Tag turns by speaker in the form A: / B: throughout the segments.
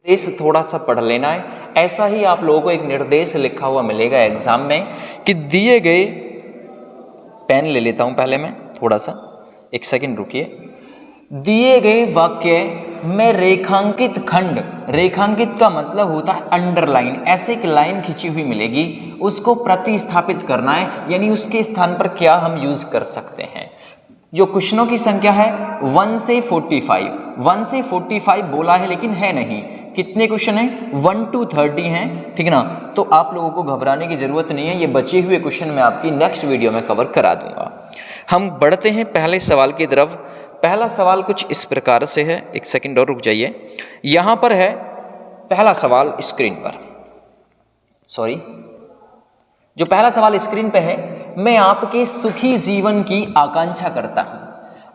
A: निर्देश थोड़ा सा पढ़ लेना है। ऐसा ही आप लोगों को एक निर्देश लिखा हुआ मिलेगा एग्जाम में कि दिए गए, पेन ले लेता हूं पहले मैं थोड़ा सा, एक सेकंड रुकिए। दिए गए वाक्य में रेखांकित खंड, रेखांकित का मतलब होता है अंडरलाइन, ऐसे एक लाइन खिंची हुई मिलेगी, उसको प्रतिस्थापित करना है, यानी उसके स्थान पर क्या हम यूज कर सकते हैं। जो क्वेश्चनों की संख्या है 1 से 45, 1 से 45 बोला है लेकिन है नहीं, कितने क्वेश्चन हैं 1 to 30 हैं, ठीक ना। तो आप लोगों को घबराने की जरूरत नहीं है, ये बचे हुए क्वेश्चन मैं आपकी नेक्स्ट वीडियो में कवर करा दूंगा। हम बढ़ते हैं पहले सवाल की तरफ। पहला सवाल कुछ इस प्रकार से है, एक सेकंड और रुक जाइए। यहां पर है पहला सवाल स्क्रीन पर, सॉरी, जो पहला सवाल स्क्रीन पे है, मैं आपके सुखी जीवन की आकांक्षा करता हूं।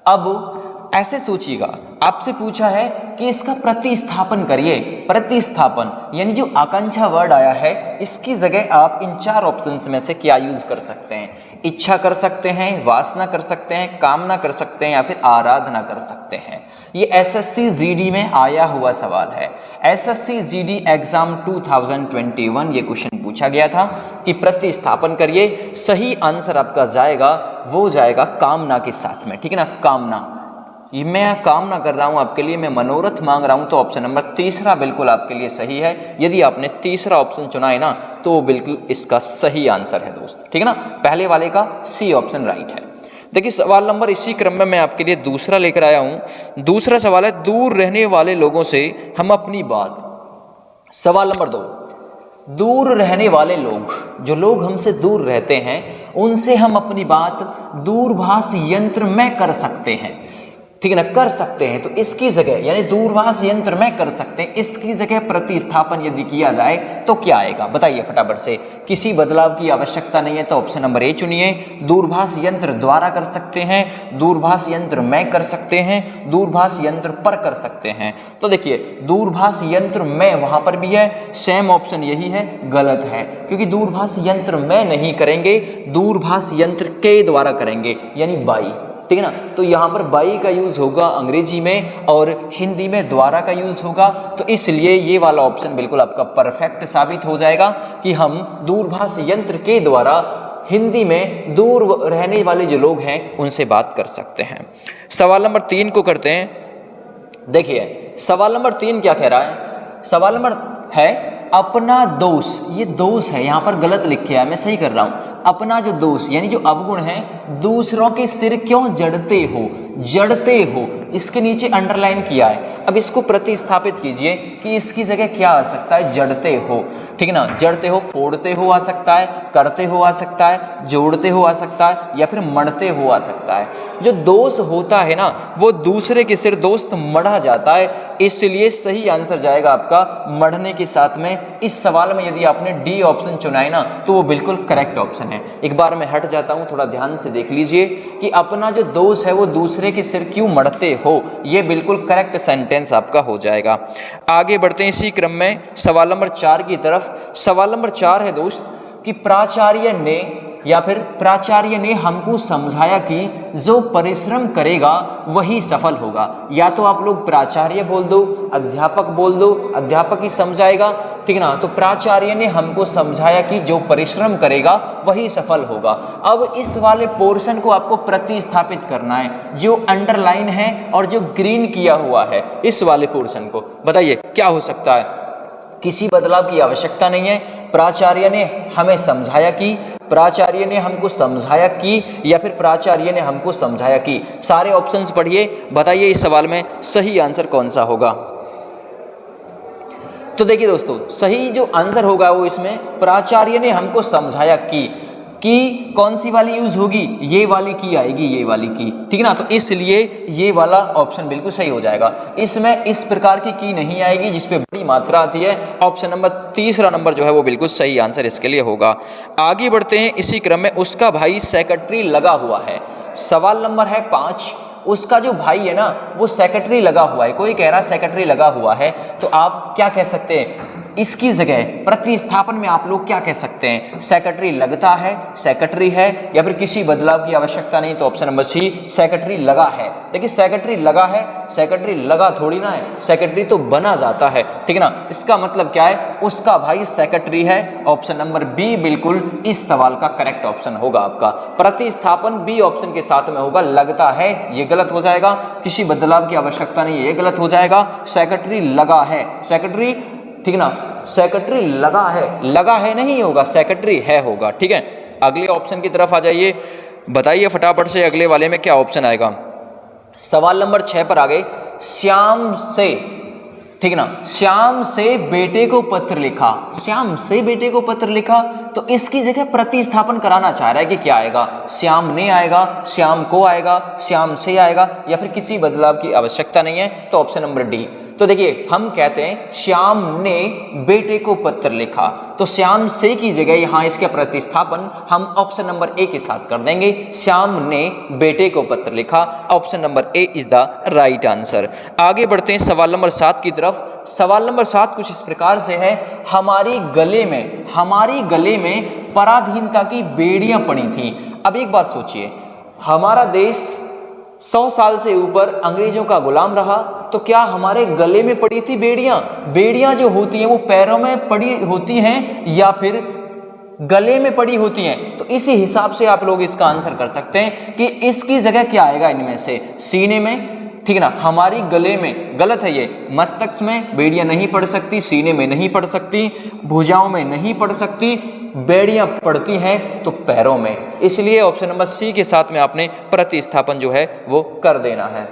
A: अब ऐसे सोचिएगा, आपसे पूछा है कि इसका प्रतिस्थापन करिए। प्रतिस्थापन यानी जो आकांक्षा वर्ड आया है, इसकी जगह आप इन 4 ऑप्शंस में से क्या यूज कर सकते हैं। इच्छा कर सकते हैं, वासना कर सकते हैं, कामना कर सकते हैं, या फिर आराधना कर सकते हैं। ये एसएससी जीडी में आया हुआ सवाल है। एसएससी जीडी एग्जाम 2021 ये क्वेश्चन पूछा गया था कि प्रतिस्थापन करिए। सही आंसर आपका जाएगा, वो जाएगा कामना के साथ में, ठीक है ना। कामना, ये मैं कामना कर रहा हूं आपके लिए, मैं मनोरथ मांग रहा हूं, तो ऑप्शन नंबर तीसरा बिल्कुल आपके लिए सही है। यदि आपने तीसरा ऑप्शन चुना है ना, तो वो बिल्कुल इसका सही आंसर है दोस्त, ठीक है ना। पहले वाले का सी ऑप्शन राइट है। देखिए सवाल नंबर, इसी क्रम में मैं आपके लिए दूसरा लेकर आया हूं। दूसरा सवाल है, दूर रहने वाले लोगों से हम अपनी बात। सवाल नंबर 2, दूर रहने वाले लोग, जो लोग हमसे दूर रहते हैं, उनसे हम अपनी बात दूरभाष यंत्र में कर सकते हैं, ठीक है ना, कर सकते हैं। तो इसकी जगह, यानी दूरभाष यंत्र में कर सकते हैं, इसकी जगह प्रतिस्थापन यदि किया जाए तो क्या आएगा, बताइए फटाफट से। किसी बदलाव की आवश्यकता नहीं है, तो ऑप्शन नंबर ए चुनिए। दूरभाष यंत्र द्वारा कर सकते हैं, दूरभाष यंत्र में कर सकते हैं, दूरभाष यंत्र पर कर सकते हैं। तो देखिए दूरभाष यंत्र में वहां पर भी है, सेम ऑप्शन यही है, गलत है, क्योंकि दूरभाष यंत्र में नहीं करेंगे, दूरभाष यंत्र के द्वारा करेंगे, यानी बाई, ठीक है ना। तो यहाँ पर बाई का यूज होगा अंग्रेजी में, और हिंदी में द्वारा का यूज होगा। तो इसलिए ये वाला ऑप्शन बिल्कुल आपका परफेक्ट साबित हो जाएगा कि हम दूरभाष यंत्र के द्वारा हिंदी में दूर रहने वाले जो लोग हैं उनसे बात कर सकते हैं। सवाल नंबर 3 को करते हैं। देखिए सवाल नंबर 3 क्या कह रहा है, सवाल नंबर है अपना दोष, ये दोष है, यहाँ पर गलत लिखे है, मैं सही कर रहा हूं। अपना जो दोष यानी जो अवगुण है, दूसरों के सिर क्यों जड़ते हो, जड़ते हो, इसके नीचे अंडरलाइन किया है। अब इसको प्रतिस्थापित कीजिए कि इसकी जगह क्या आ सकता है, जड़ते हो, ठीक है ना। जड़ते हो, फोड़ते हो आ सकता है, करते हो आ सकता है, जोड़ते हो आ सकता है, या फिर मढ़ते हो आ सकता है। जो दोष होता है ना, वो दूसरे के सिर दोस्त मढ़ा जाता है, इसलिए सही आंसर जाएगा आपका मढ़ने के साथ में। इस सवाल में यदि आपने डी ऑप्शन चुना है ना, तो वो बिल्कुल करेक्ट ऑप्शन है। एक बार मैं हट जाता हूं, थोड़ा ध्यान से देख लीजिए कि अपना जो दोष है वो दूसरे के सिर क्यों मढ़ते हो, ये बिल्कुल करेक्ट सेंटेंस आपका हो जाएगा। आगे बढ़ते हैं इसी क्रम में सवाल नंबर 4 की तरफ। सवाल नंबर 4 है दोस्त कि प्राचार्य ने, या फिर प्राचार्य ने हमको समझाया कि जो परिश्रम करेगा वही सफल होगा। या तो आप लोग प्राचार्य बोल दो, अध्यापक बोल दो, अध्यापक ही समझाएगा, ठीक है ना। तो प्राचार्य ने हमको समझाया कि जो परिश्रम करेगा वही सफल होगा। अब इस वाले पोर्शन को आपको प्रतिस्थापित करना है, जो अंडरलाइन है और जो ग्रीन किया हुआ है, इस वाले पोर्शन को बताइए क्या हो सकता है। किसी बदलाव की आवश्यकता नहीं है। प्राचार्य ने हमें समझाया कि, प्राचार्य ने हमको समझाया कि, या फिर प्राचार्य ने हमको समझाया कि। सारे ऑप्शंस पढ़िए, बताइए इस सवाल में सही आंसर कौन सा होगा। तो देखिए दोस्तों, सही जो आंसर होगा वो इसमें प्राचार्य ने हमको समझाया कि कौन सी वाली यूज होगी, ये वाली की आएगी, ये वाली की, ठीक है ना। तो इसलिए ये वाला ऑप्शन बिल्कुल सही हो जाएगा। इसमें इस प्रकार की नहीं आएगी जिसपे बड़ी मात्रा आती है। ऑप्शन नंबर तीसरा नंबर जो है वो बिल्कुल सही आंसर इसके लिए होगा। आगे बढ़ते हैं इसी क्रम में। उसका भाई सेक्रेटरी लगा हुआ है। सवाल नंबर है 5। उसका जो भाई है ना, वो सेक्रेटरी लगा हुआ है। कोई कह रहा है सेक्रेटरी लगा हुआ है, तो आप क्या कह सकते हैं, इसकी जगह प्रतिस्थापन में आप लोग क्या कह सकते हैं, सेक्रेटरी लगता है, सेक्रेटरी है, या फिर किसी बदलाव की आवश्यकता नहीं, तो ऑप्शन नंबर सी सेक्रेटरी लगा है। देखिए सेक्रेटरी लगा है, सेक्रेटरी लगा थोड़ी ना है, सेक्रेटरी तो बना जाता है, ठीक है ना। इसका मतलब क्या है, उसका भाई सेक्रेटरी है। ऑप्शन नंबर बी बिल्कुल इस सवाल का करेक्ट ऑप्शन होगा आपका। प्रतिस्थापन बी ऑप्शन के साथ में होगा, लगता है ये गलत हो जाएगा, किसी बदलाव की आवश्यकता नहीं ये गलत हो जाएगा, सेक्रेटरी लगा है, सेक्रेटरी, ठीक ना, सेक्रेटरी लगा है नहीं होगा, सेक्रेटरी है होगा, ठीक है। अगले ऑप्शन की तरफ आ जाइए, बताइए फटाफट से अगले वाले में क्या ऑप्शन आएगा। सवाल नंबर 6 पर आ गए, श्याम से, ठीक ना, श्याम से बेटे को पत्र लिखा, श्याम से बेटे को पत्र लिखा, तो इसकी जगह प्रतिस्थापन कराना चाह रहा है कि क्या आएगा, श्याम ने आएगा, श्याम को आएगा, श्याम से आएगा, या फिर किसी बदलाव की आवश्यकता नहीं है, तो ऑप्शन नंबर डी। तो देखिए हम कहते हैं श्याम ने बेटे को पत्र लिखा, तो श्याम से की जगह यहां इसका प्रतिस्थापन हम ऑप्शन नंबर ए के साथ कर देंगे, श्याम ने बेटे को पत्र लिखा। Option number A is the right answer. आगे बढ़ते हैं सवाल नंबर 7 की तरफ। सवाल नंबर 7 कुछ इस प्रकार से है, हमारी गले में पराधीनता की बेड़ियां पड़ी थी। अब एक बात सोचिए, हमारा देश 100 साल से ऊपर अंग्रेजों का गुलाम रहा, तो क्या हमारे गले में पड़ी थी बेड़ियां? बेड़ियां जो होती हैं वो पैरों में पड़ी होती हैं या फिर गले में पड़ी होती हैं? तो इसी हिसाब से आप लोग इसका आंसर कर सकते हैं कि इसकी जगह क्या आएगा इनमें से, सीने में, ठीक है ना, हमारी गले में, गलत है ये, मस्तक में बेड़ियां नहीं पड़ सकती, सीने में नहीं पड़ सकती, भुजाओं में नहीं पड़ सकती, बेड़ियां पड़ती हैं तो पैरों में। इसलिए ऑप्शन नंबर सी के साथ में आपने प्रतिस्थापन जो है वो कर देना है।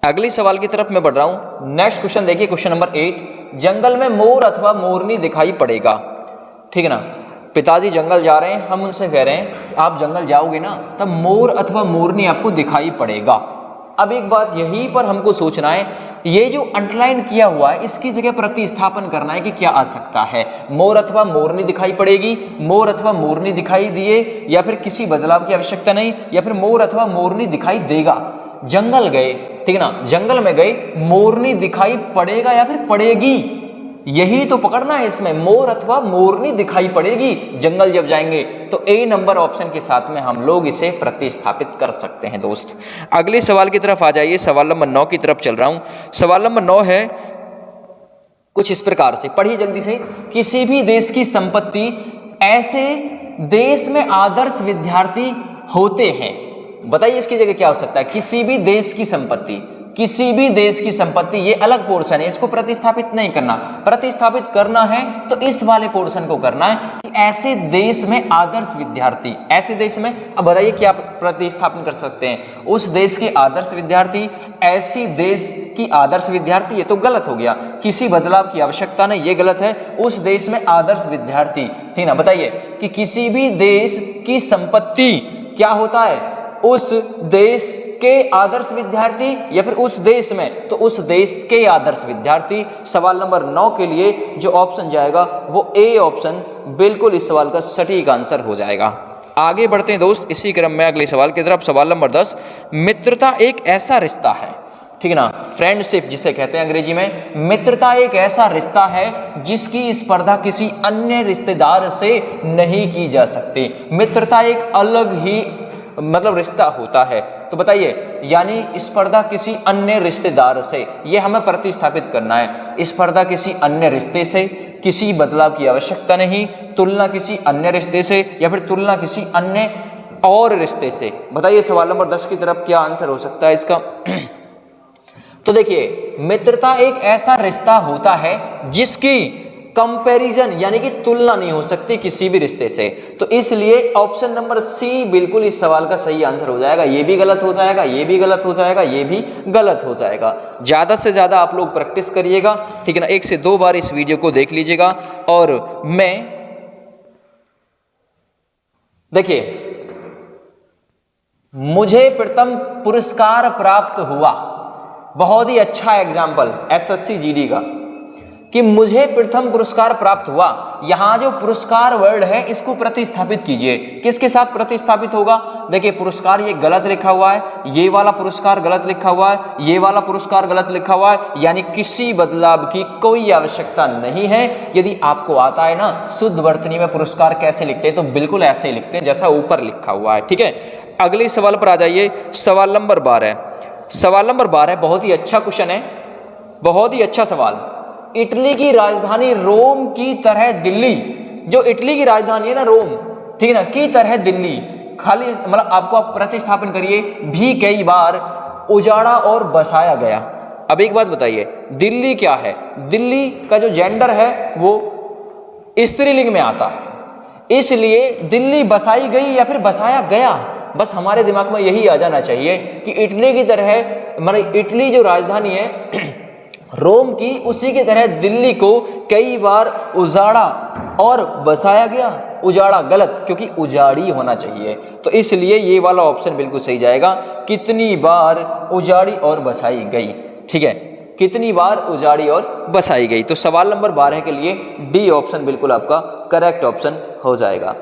A: अगले सवाल की तरफ मैं बढ़ रहा हूं। नेक्स्ट क्वेश्चन देखिए, क्वेश्चन नंबर 8, जंगल में मोर अथवा मोरनी दिखाई पड़ेगा, ठीक है ना। पिताजी जंगल जा रहे हैं, हम उनसे कह रहे हैं आप जंगल जाओगे ना, तब मोर अथवा मोरनी आपको दिखाई पड़ेगा। अब एक बात यहीं पर हमको सोचना है, ये जो अंडरलाइन किया हुआ है इसकी जगह प्रतिस्थापन करना है कि क्या आ सकता है। मोर अथवा मोरनी दिखाई पड़ेगी, मोर अथवा मोरनी दिखाई दिए, या फिर किसी बदलाव की आवश्यकता नहीं, या फिर मोर अथवा मोरनी दिखाई देगा। जंगल गए, ठीक है ना, जंगल में गए, मोरनी दिखाई पड़ेगा या फिर पड़ेगी, यही तो पकड़ना है इसमें, मोर अथवा मोरनी दिखाई पड़ेगी जंगल जब जाएंगे। तो ए नंबर ऑप्शन के साथ में हम लोग इसे प्रतिस्थापित कर सकते हैं दोस्त। अगले सवाल की तरफ आ जाइए, सवाल नंबर 9 की तरफ चल रहा हूं। सवाल नंबर 9 है कुछ इस प्रकार से, पढ़िए जल्दी से। किसी भी देश की संपत्ति ऐसे देश में आदर्श विद्यार्थी होते हैं, बताइए इसकी जगह क्या हो सकता है। किसी भी देश की संपत्ति, किसी भी देश की संपत्ति, ये अलग पोर्शन है, इसको प्रतिस्थापित नहीं करना। प्रतिस्थापित करना है तो इस वाले पोर्शन को करना है कि ऐसे देश में आदर्श विद्यार्थी, ऐसे देश में, अब बताइए क्या प्रतिस्थापन कर सकते हैं, उस देश के आदर्श विद्यार्थी, ऐसी देश की आदर्श विद्यार्थी, ये तो गलत हो गया, किसी बदलाव की आवश्यकता नहीं, ये गलत है, उस देश में आदर्श विद्यार्थी, ठीक ना। बताइए कि किसी भी देश की संपत्ति क्या होता है, उस देश के आदर्श विद्यार्थी, या फिर उस देश में, तो उस देश के आदर्श विद्यार्थी। सवाल नंबर 9 के लिए जो ऑप्शन जाएगा वो ए ऑप्शन बिल्कुल इस सवाल का सटीक आंसर हो जाएगा। आगे बढ़ते हैं दोस्त इसी क्रम में अगले सवाल की तरफ। सवाल नंबर 10, मित्रता एक ऐसा रिश्ता है, ठीक है ना, फ्रेंडशिप जिसे कहते हैं अंग्रेजी में। मित्रता एक ऐसा रिश्ता है जिसकी स्पर्धा किसी अन्य रिश्तेदार से नहीं की जा सकती। मित्रता एक अलग ही मतलब रिश्ता होता है, तो बताइए, यानी स्पर्धा किसी अन्य रिश्तेदार से, ये हमें प्रतिस्थापित करना है। स्पर्धा किसी अन्य रिश्ते से, किसी बदलाव की आवश्यकता नहीं, तुलना किसी अन्य रिश्ते से, या फिर तुलना किसी अन्य और रिश्ते से। बताइए सवाल नंबर 10 की तरफ क्या आंसर हो सकता है इसका। तो देखिए, मित्रता एक ऐसा रिश्ता होता है जिसकी कंपैरिजन यानी कि तुलना नहीं हो सकती किसी भी रिश्ते से, तो इसलिए ऑप्शन नंबर सी बिल्कुल इस सवाल का सही आंसर हो जाएगा। ये भी गलत हो जाएगा, ये भी गलत हो जाएगा, ये भी गलत हो जाएगा। ज्यादा से ज्यादा आप लोग प्रैक्टिस करिएगा, ठीक है ना, 1 से 2 बार इस वीडियो को देख लीजिएगा। और मैं देखिए, मुझे प्रथम पुरस्कार प्राप्त हुआ, बहुत ही अच्छा एग्जाम्पल SSC GD का। कि मुझे प्रथम पुरस्कार प्राप्त हुआ। यहां जो पुरस्कार वर्ड है इसको प्रतिस्थापित कीजिए। किसके साथ प्रतिस्थापित होगा? देखिए पुरस्कार ये गलत लिखा हुआ है, ये वाला पुरस्कार गलत लिखा हुआ है, ये वाला पुरस्कार गलत लिखा हुआ है, यानी किसी बदलाव की कोई आवश्यकता नहीं है। यदि आपको आता है ना शुद्ध वर्तनी में पुरस्कार कैसे लिखते हैं, तो बिल्कुल ऐसे ही लिखते हैं जैसा ऊपर लिखा हुआ है। ठीक है, अगले सवाल पर आ जाइए। सवाल नंबर 12। सवाल नंबर 12 बहुत ही अच्छा क्वेश्चन है, बहुत ही अच्छा सवाल। इटली की राजधानी रोम की तरह दिल्ली, जो इटली की राजधानी है ना रोम, ठीक है ना, की तरह दिल्ली, खाली मतलब आपको आप प्रतिस्थापन करिए, भी कई बार उजाड़ा और बसाया गया। अब एक बात बताइए, दिल्ली क्या है? दिल्ली का जो जेंडर है वो स्त्रीलिंग में आता है, इसलिए दिल्ली बसाई गई या फिर बसाया गया। बस हमारे दिमाग में यही आ जाना चाहिए कि इटली की तरह, मतलब इटली जो राजधानी है रोम की, उसी की तरह दिल्ली को कई बार उजाड़ा और बसाया गया। उजाड़ा गलत, क्योंकि उजाड़ी होना चाहिए, तो इसलिए ये वाला ऑप्शन बिल्कुल सही जाएगा। कितनी बार उजाड़ी और बसाई गई। ठीक है, कितनी बार उजाड़ी और बसाई गई। तो सवाल नंबर 12 के लिए डी ऑप्शन बिल्कुल आपका करेक्ट ऑप्शन हो जाएगा।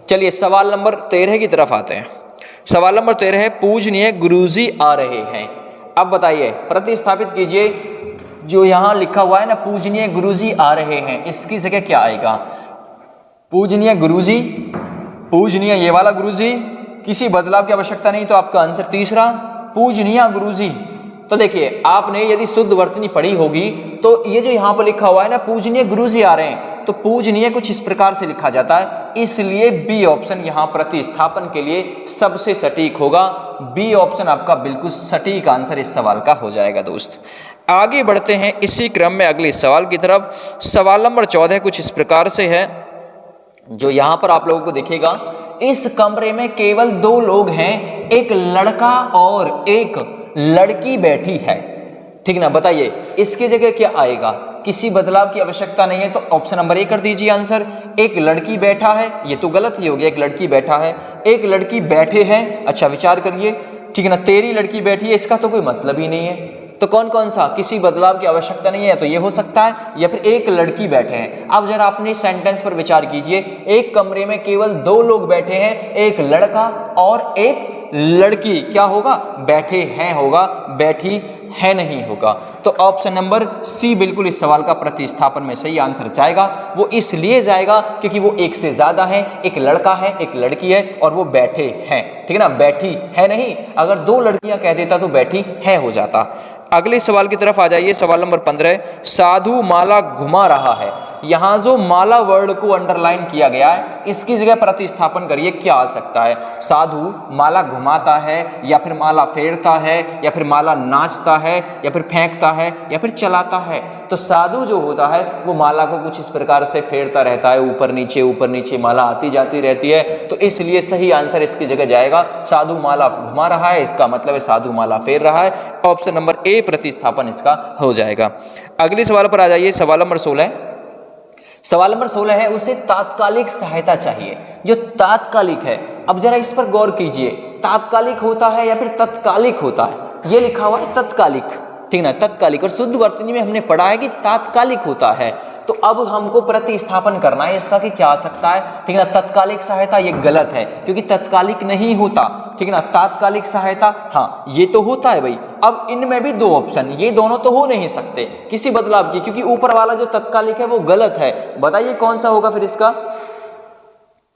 A: चलिए सवाल नंबर 13 की तरफ आते हैं। सवाल नंबर 13 है, पूजनीय गुरुजी आ रहे हैं। अब बताइए, प्रतिस्थापित कीजिए। जो यहाँ लिखा हुआ है ना पूजनीय गुरुजी आ रहे हैं, इसकी जगह क्या आएगा? पूजनीय गुरुजी, पूजनीय ये वाला गुरुजी, किसी बदलाव की आवश्यकता नहीं, तो आपका आंसर तीसरा पूजनीय गुरुजी। तो देखिए आपने यदि शुद्ध वर्तनी पढ़ी होगी तो ये जो यहाँ पर लिखा हुआ है ना पूजनीय गुरुजी आ रहे हैं, तो पूजनीय कुछ इस प्रकार से लिखा जाता है, इसलिए बी ऑप्शन यहाँ प्रतिस्थापन के लिए सबसे सटीक होगा। बी ऑप्शन आपका बिल्कुल सटीक आंसर इस सवाल का हो जाएगा। दोस्त आगे बढ़ते हैं इसी क्रम में अगले सवाल की तरफ। सवाल नंबर 14 कुछ इस प्रकार से है, जो यहाँ पर आप लोगों को दिखेगा, इस कमरे में केवल 2 लोग हैं, एक लड़का और एक लड़की बैठी है। ठीक ना, बताइए इसकी जगह क्या आएगा? किसी बदलाव की आवश्यकता नहीं है, तो ऑप्शन नंबर ए कर दीजिए आंसर। एक लड़की बैठा है, ये तो गलत ही हो गया, एक लड़की बैठा है, एक लड़की बैठे हैं। अच्छा विचार करिए, ठीक है ना, तेरी लड़की बैठी है, इसका तो कोई मतलब ही नहीं है, तो कौन कौन सा? किसी बदलाव की आवश्यकता नहीं है, तो ये हो सकता है, या फिर एक लड़की बैठे हैं। अब जरा अपने सेंटेंस पर विचार कीजिए, एक कमरे में केवल 2 लोग बैठे हैं, एक लड़का और एक लड़की, क्या होगा? बैठे हैं होगा, बैठी है नहीं होगा। तो ऑप्शन नंबर सी बिल्कुल इस सवाल का प्रतिस्थापन में सही आंसर जाएगा। वो इसलिए जाएगा क्योंकि वो एक से ज्यादा है, एक लड़का है एक लड़की है और वो बैठे हैं। ठीक है ना, बैठी है नहीं, अगर 2 लड़कियां कह देता तो बैठी है हो जाता। अगले सवाल की तरफ आ जाइए। सवाल नंबर 15, साधु माला घुमा रहा है। यहाँ जो माला वर्ड को अंडरलाइन किया गया है, इसकी जगह प्रतिस्थापन करिए, क्या आ सकता है? साधु माला घुमाता है, या फिर माला फेरता है, या फिर माला नाचता है, या फिर फेंकता है, या फिर चलाता है। तो साधु जो होता है वो माला को कुछ इस प्रकार से फेरता रहता है, ऊपर नीचे माला आती जाती रहती है, तो इसलिए सही आंसर इसकी जगह जाएगा साधु माला घुमा रहा है, इसका मतलब है साधु माला फेर रहा है। ऑप्शन नंबर ए प्रतिस्थापन इसका हो जाएगा। अगले सवाल पर आ जाइए। सवाल नंबर 16। सवाल नंबर 16 है, उसे तात्कालिक सहायता चाहिए। जो तात्कालिक है, अब जरा इस पर गौर कीजिए, तात्कालिक होता है या फिर तत्कालिक होता है? ये लिखा हुआ है तत्कालिक, ठीक ना, तत्कालिक, और शुद्ध वर्तनी में हमने पढ़ा है कि तात्कालिक होता है। तो अब हमको प्रतिस्थापन करना है इसका कि क्या आ सकता है। ठीक है ना, तत्कालिक सहायता ये गलत है क्योंकि तत्कालिक नहीं होता। ठीक है ना, तात्कालिक सहायता हाँ ये तो होता है भाई। अब इनमें भी 2 ऑप्शन, ये दोनों तो हो नहीं सकते किसी बदलाव की, क्योंकि ऊपर वाला जो तत्कालिक है वो गलत है। बताइए कौन सा होगा फिर इसका,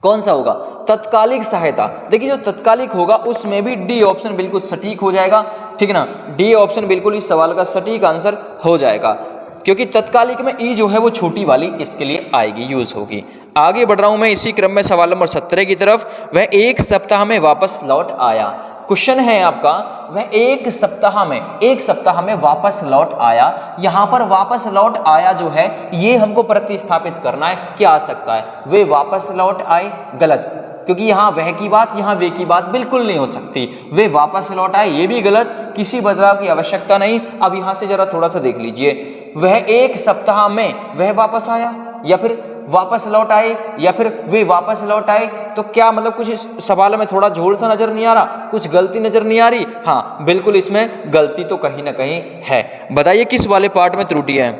A: कौन सा होगा? तत्कालिक सहायता। देखिए जो तत्कालिक होगा उसमें भी डी ऑप्शन बिल्कुल सटीक हो जाएगा। ठीक है ना, डी ऑप्शन बिल्कुल इस सवाल का सटीक आंसर हो जाएगा, क्योंकि तत्कालिक में ई जो है वो छोटी वाली इसके लिए आएगी, यूज होगी। आगे बढ़ रहा हूं मैं इसी क्रम में सवाल नंबर 17 की तरफ। वह 1 सप्ताह में वापस लौट आया। क्वेश्चन है आपका, वह 1 सप्ताह में वापस लौट आया। यहां पर वापस लौट आया जो है ये हमको प्रतिस्थापित करना है, क्या आ सकता है? वे वापस लौट आए, गलत, क्योंकि यहाँ वह की बात यहाँ वे की बात बिल्कुल नहीं हो सकती। वे वापस लौट आए ये भी गलत, किसी बदलाव की आवश्यकता नहीं। अब यहाँ से जरा थोड़ा सा देख लीजिए, वह 1 सप्ताह में वह वापस आया, या फिर वापस लौट आए, या फिर वे वापस लौट आए, तो क्या मतलब कुछ इस सवाल में थोड़ा झोल सा नजर नहीं आ रहा, कुछ गलती नजर नहीं आ रही? हाँ बिल्कुल इसमें गलती तो कहीं ना कहीं है। बताइए किस वाले पार्ट में त्रुटि है?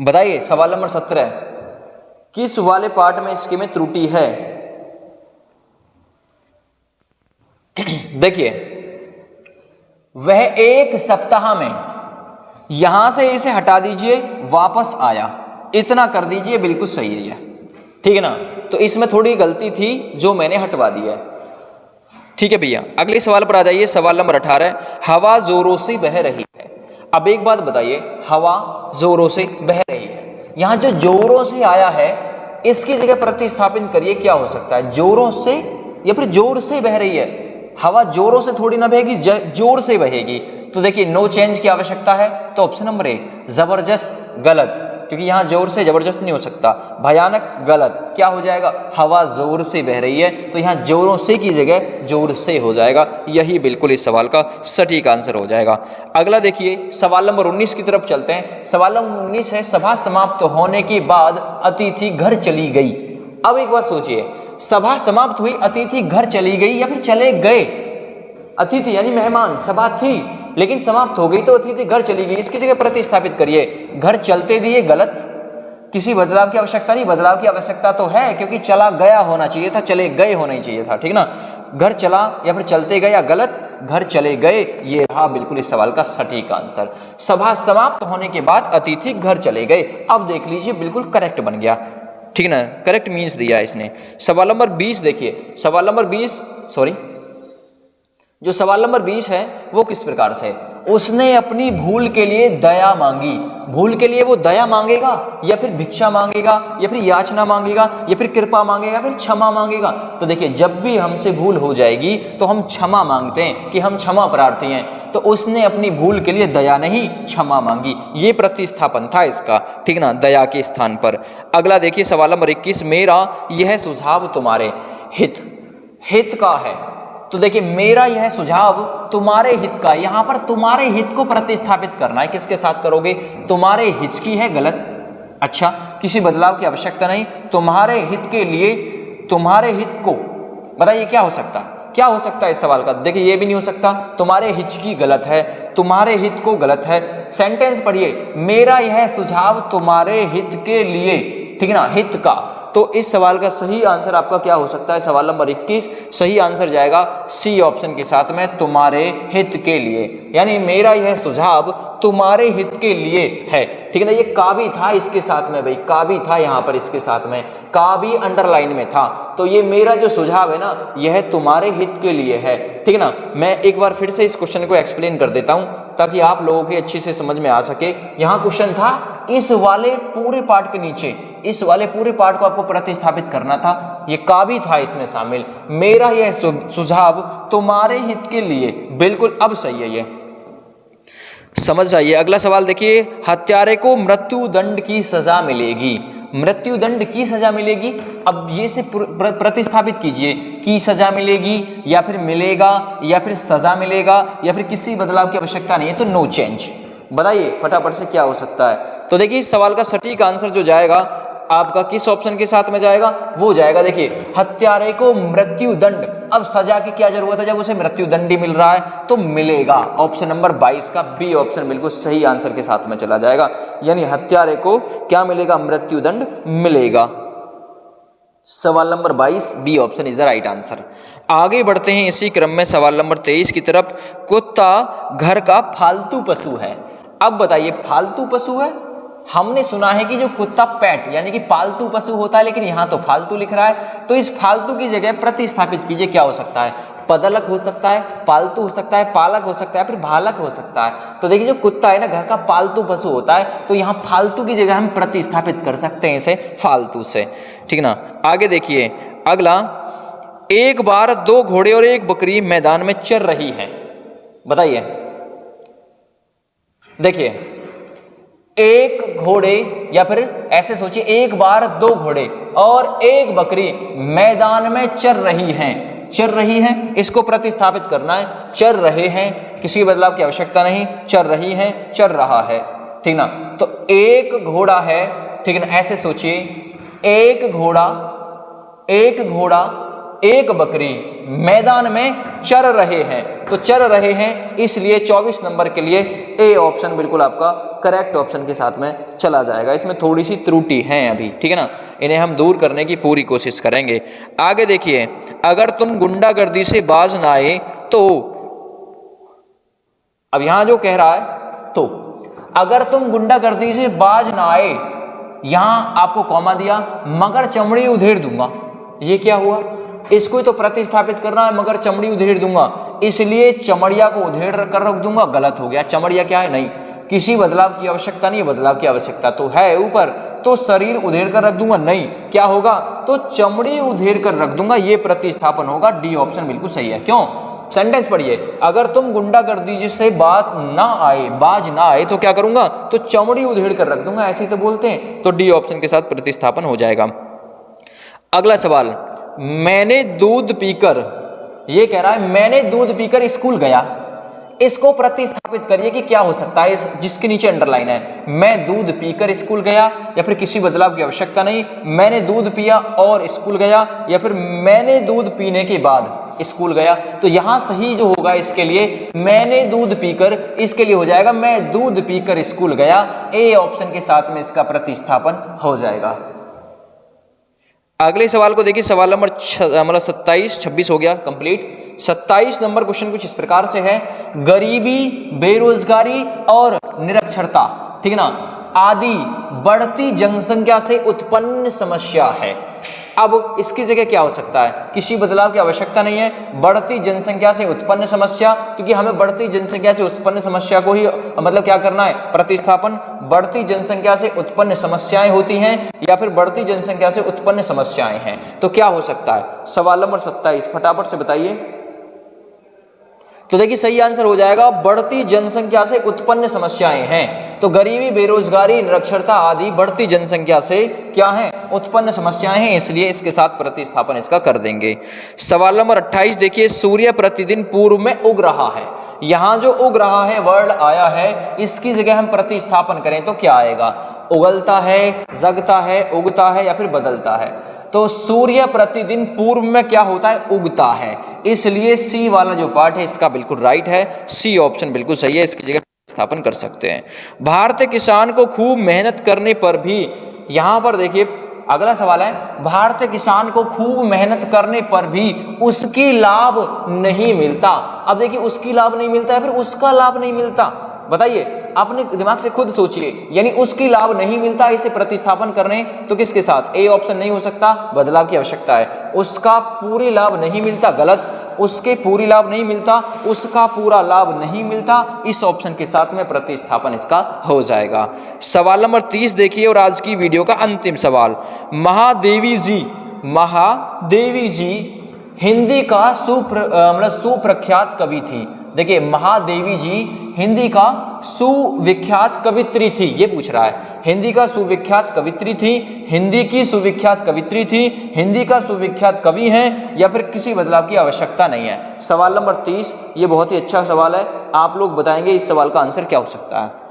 A: बताइए सवाल नंबर 17, किस वाले पार्ट में इसके में त्रुटि है? देखिए, वह एक सप्ताह में, यहां से इसे हटा दीजिए, वापस आया, इतना कर दीजिए, बिल्कुल सही है, ठीक है ना। तो इसमें थोड़ी गलती थी जो मैंने हटवा दी है, ठीक है भैया। अगले सवाल पर आ जाइए, सवाल नंबर 18, हवा जोरों से बह रही है। अब एक बात बताइए, हवा जोरों से बह रही है, यहां जो जोरों से आया है इसकी जगह प्रतिस्थापित करिए, क्या हो सकता है? जोरों से या फिर जोर से बह रही है। हवा जोरों से थोड़ी ना बहेगी, जोर से बहेगी। तो देखिए नो चेंज की आवश्यकता है, तो ऑप्शन नंबर ए जबरदस्त गलत, क्योंकि यहां जोर से जबरदस्त नहीं हो सकता। भयानक गलत, क्या हो जाएगा? हवा जोर से बह रही है, तो यहां जोरों से की जगह जोर से हो जाएगा। यही बिल्कुल इस सवाल का सटीक आंसर हो जाएगा। अगला देखिए, सवाल नंबर 19 की तरफ चलते हैं। सवाल नंबर 19 है, सभा समाप्त होने के बाद अतिथि घर चली गई। अब एक बात सोचिए, सभा समाप्त हुई, अतिथि घर चली गई या फिर चले गए। अतिथि यानी मेहमान, सभा थी लेकिन समाप्त हो गई, तो अतिथि घर चली गई, इसकी जगह प्रतिस्थापित करिए। घर चलते दिए, गलत, किसी बदलाव की आवश्यकता नहीं। बदलाव की आवश्यकता तो है, क्योंकि चला गया होना चाहिए था, चले गए होना ही चाहिए था, ठीक ना। घर चला या फिर चलते गए, या गलत, घर चले गए, ये रहा बिल्कुल इस सवाल का सटीक आंसर। सभा समाप्त होने के बाद अतिथि घर चले गए। अब देख लीजिए, बिल्कुल करेक्ट बन गया, ठीक ना, करेक्ट मीन्स दिया इसने। सवाल नंबर 20 देखिए, सवाल नंबर 20 जो सवाल नंबर 20 है वो किस प्रकार से? उसने अपनी भूल के लिए दया मांगी। भूल के लिए वो दया मांगेगा या फिर भिक्षा मांगेगा या फिर याचना मांगेगा या फिर कृपा मांगेगा, फिर क्षमा मांगेगा? तो देखिए, जब भी हमसे भूल हो जाएगी तो हम क्षमा मांगते हैं कि हम क्षमा प्रार्थी हैं। तो उसने अपनी भूल के लिए दया नहीं, क्षमा मांगी, ये प्रतिस्थापन था इसका, ठीक ना, दया के स्थान पर। अगला देखिए, सवाल नंबर 21, मेरा यह सुझाव तुम्हारे हित का है। तो देखिए, मेरा यह सुझाव तुम्हारे हित का, यहां पर तुम्हारे हित को प्रतिस्थापित करना है। किसके साथ करोगे? तुम्हारे हित की है, गलत। अच्छा, किसी बदलाव की आवश्यकता नहीं। तुम्हारे हित के लिए, तुम्हारे हित को, बताइए क्या हो सकता है? क्या हो सकता है इस सवाल का? देखिए, ये भी नहीं हो सकता। तुम्हारे हित की गलत है, तुम्हारे हित को गलत है। सेंटेंस पढ़िए, मेरा यह सुझाव तुम्हारे हित के लिए, ठीक है ना, हित का। तो इस सवाल का सही आंसर आपका क्या हो सकता है? सवाल नंबर 21 सही आंसर जाएगा सी ऑप्शन के साथ में, तुम्हारे हित के लिए। यानी मेरा यह सुझाव तुम्हारे हित के लिए है, ठीक है ना। ये का भी था इसके साथ में, भाई का भी था यहाँ पर इसके साथ में, का भी अंडरलाइन में था। तो ये मेरा जो सुझाव है ना, यह तुम्हारे हित के लिए है, ठीक है ना। मैं एक बार फिर से इस क्वेश्चन को एक्सप्लेन कर देता हूं ताकि आप लोगों के अच्छे से समझ में आ सके। यहाँ क्वेश्चन था, इस वाले पूरे पार्ट के नीचे, इस वाले पूरे पार्ट को आपको प्रतिस्थापित करना था। ये का भी था इसमें शामिल। मेरा यह सुझाव तुम्हारे हित के लिए, बिल्कुल अब सही है, ये समझ जाइए। अगला सवाल देखिए, हत्यारे को मृत्यु दंड की सजा मिलेगी। मृत्यु दंड की सजा मिलेगी। अब ये से प्रतिस्थापित कीजिए, की सजा मिलेगी या फिर मिलेगा या फिर सजा मिलेगा या फिर किसी बदलाव की आवश्यकता नहीं है, तो नो चेंज। बताइए फटाफट से क्या हो सकता है? तो देखिए, इस सवाल का सटीक आंसर जो जाएगा आपका किस ऑप्शन के साथ में जाएगा? वो जाएगा, देखिए, हत्यारे को मृत्यु दंड। अब सजा की क्या जरूरत है जब उसे मृत्यु दंड ही मिल रहा है? तो मिलेगा। ऑप्शन नंबर 22 का बी ऑप्शन बिल्कुल सही आंसर के साथ में चला जाएगा। यानी हत्यारे को क्या मिलेगा? मृत्यु दंड मिलेगा। सवाल number 22 B option is the right answer. आगे बढ़ते हैं इसी क्रम में सवाल नंबर 23 की तरफ। कुत्ता घर का फालतू पशु है। अब बताइए, फालतू पशु है। हमने सुना है कि जो कुत्ता पेट यानी कि पालतू पशु होता है, लेकिन यहाँ तो फालतू लिख रहा है। तो इस फालतू की जगह प्रतिस्थापित कीजिए, क्या हो सकता है? पदलक हो सकता है, पालतू हो सकता है, पालक हो सकता है, फिर भालक हो सकता है। तो देखिए, जो कुत्ता है ना, घर का पालतू पशु होता है, तो यहाँ फालतू की जगह हम प्रतिस्थापित कर सकते हैं इसे फालतू से, ठीक ना। आगे देखिए, अगला, एक बार 2 घोड़े और 1 बकरी मैदान में चर रही है। बताइए, देखिए, एक घोड़े या फिर ऐसे सोचिए, एक बार 2 घोड़े और 1 बकरी मैदान में चर रही हैं। चर रही हैं, इसको प्रतिस्थापित करना है। चर रहे हैं, किसी बदलाव की आवश्यकता नहीं। चर रही हैं, चर रहा है, ठीक ना। तो एक घोड़ा है, ठीक है ना, ऐसे सोचिए, एक घोड़ा एक बकरी मैदान में चर रहे हैं, तो चर रहे हैं इसलिए 24 नंबर के लिए ए ऑप्शन बिल्कुल आपका करेक्ट ऑप्शन के साथ में चला जाएगा। इसमें थोड़ी सी त्रुटि है अभी, ठीक है ना, इन्हें हम दूर करने की पूरी कोशिश करेंगे। आगे देखिए, अगर तुम गुंडागर्दी से बाज ना आए तो, अब यहां जो कह रहा है तो, अगर तुम गुंडागर्दी से बाज ना आए, यहां आपको कॉमा दिया, मगर चमड़ी उधेड़ दूंगा, ये क्या हुआ, इसको तो प्रतिस्थापित करना है, मगर चमड़ी उधेड़ दूंगा, इसलिए चमड़िया को उधेड़ कर रख दूंगा, गलत हो गया। चमड़िया क्या है, नहीं, किसी बदलाव की आवश्यकता नहीं है, बदलाव की आवश्यकता तो है ऊपर, तो शरीर उधेड़ कर रख दूंगा, नहीं, क्या होगा, तो चमड़ी उधेड़ कर रख दूंगा, ये प्रतिस्थापन होगा। डी ऑप्शन बिल्कुल सही है। क्यों, सेंटेंस पढ़िए, अगर तुम गुंडागर्दी से बात ना आए, बाज ना आए तो क्या करूंगा, तो चमड़ी उधेड़ कर रख दूंगा, ऐसे तो बोलते हैं, तो डी ऑप्शन के साथ प्रतिस्थापन हो जाएगा। अगला सवाल, मैंने दूध पीकर, ये कह रहा है मैंने दूध पीकर स्कूल गया, इसको प्रतिस्थापित करिए कि क्या हो सकता है, इस जिसके नीचे अंडरलाइन है, मैं दूध पीकर स्कूल गया, या फिर किसी बदलाव की आवश्यकता नहीं, मैंने दूध पिया और स्कूल गया, या फिर मैंने दूध पीने के बाद स्कूल गया। तो यहां सही जो होगा इसके लिए मैंने दूध पीकर, इसके लिए हो जाएगा मैं दूध पीकर स्कूल गया, ए ऑप्शन के साथ में इसका प्रतिस्थापन हो जाएगा। अगले सवाल को देखिए, सवाल नंबर 27, 26 हो गया कंप्लीट। 27 नंबर क्वेश्चन कुछ इस प्रकार से है, गरीबी, बेरोजगारी और निरक्षरता, ठीक है ना, आदि बढ़ती जनसंख्या से उत्पन्न समस्या है। अब इसकी जगह क्या हो सकता है, किसी बदलाव की आवश्यकता नहीं है, बढ़ती जनसंख्या से उत्पन्न समस्या, क्योंकि हमें बढ़ती जनसंख्या से उत्पन्न समस्या को ही मतलब क्या करना है, प्रतिस्थापन। बढ़ती जनसंख्या से उत्पन्न समस्याएं होती हैं या फिर बढ़ती जनसंख्या से उत्पन्न समस्याएं हैं, तो क्या हो सकता है। सवाल नंबर 27 फटाफट से बताइए। तो देखिए सही आंसर हो जाएगा बढ़ती जनसंख्या से उत्पन्न समस्याएं हैं। तो गरीबी, बेरोजगारी, निरक्षरता आदि बढ़ती जनसंख्या से क्या है, उत्पन्न समस्याएं हैं, इसलिए इसके साथ प्रतिस्थापन इसका कर देंगे। सवाल नंबर 28 देखिए, सूर्य प्रतिदिन पूर्व में उग रहा है। यहां जो उग रहा है वर्ड आया है, इसकी जगह हम प्रतिस्थापन करें तो क्या आएगा, उगलता है, जगता है, उगता है या फिर बदलता है। तो सूर्य प्रतिदिन पूर्व में क्या होता है, उगता है, इसलिए सी वाला जो पार्ट है इसका बिल्कुल राइट है, सी ऑप्शन बिल्कुल सही है, इसकी जगह स्थापन कर सकते हैं। भारतीय किसान को खूब मेहनत करने पर भी, यहां पर देखिए अगला सवाल है, भारतीय किसान को खूब मेहनत करने पर भी उसकी लाभ नहीं मिलता। अब देखिए उसकी लाभ नहीं मिलता है, फिर उसका लाभ नहीं मिलता, बताइए अपने दिमाग से खुद सोचिए, यानी उसकी लाभ नहीं मिलता, इसे प्रतिस्थापन करने तो किसके साथ, ए ऑप्शन नहीं हो सकता, बदलाव की आवश्यकता है। उसका पूरी लाभ नहीं मिलता, गलत, उसके पूरी लाभ नहीं मिलता, उसका पूरा लाभ नहीं मिलता, इस ऑप्शन के साथ में प्रतिस्थापन इसका हो जाएगा। सवाल नंबर 30 देखिए और आज की वीडियो का अंतिम सवाल, महादेवी जी हिंदी का सुप्रख्यात कवि थी। देखिए महादेवी जी हिंदी का सुविख्यात कवित्री थी, ये पूछ रहा है, हिंदी का सुविख्यात कवित्री थी, हिंदी की सुविख्यात कवित्री थी, हिंदी का सुविख्यात कवि हैं, या फिर किसी बदलाव की आवश्यकता नहीं है। सवाल नंबर 30 ये बहुत ही अच्छा सवाल है, आप लोग बताएंगे इस सवाल का आंसर क्या हो सकता है।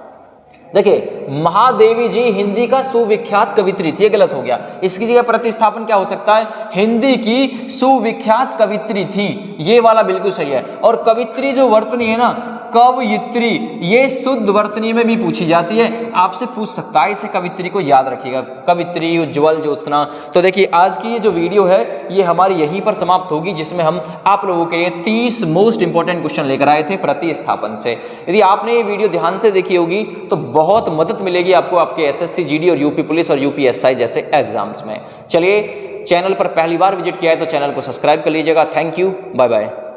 A: देखिए महादेवी जी हिंदी का सुविख्यात कवित्री थी, ये गलत हो गया, इसकी जगह प्रतिस्थापन क्या हो सकता है, हिंदी की सुविख्यात कवित्री थी, ये वाला बिल्कुल सही है। और कवित्री जो वर्तनी है ना, कवयित्री, ये शुद्ध वर्तनी में भी पूछी जाती है, आपसे पूछ सकता है, इसे कवित्री को याद रखिएगा, कवित्री, उज्ज्वल, ज्योत्सना। तो देखिए आज की ये जो वीडियो है ये हमारी यहीं पर समाप्त होगी, जिसमें हम आप लोगों के लिए 30 मोस्ट इंपॉर्टेंट क्वेश्चन लेकर आए थे प्रतिस्थापन से। यदि आपने ये वीडियो ध्यान से देखी होगी तो बहुत मदद मिलेगी आपको आपके एसएससी जीडी और यूपी पुलिस और यूपीएसआई जैसे एग्जाम्स में। चलिए चैनल पर पहली बार विजिट किया है तो चैनल को सब्सक्राइब कर लीजिएगा। Thank you, bye bye.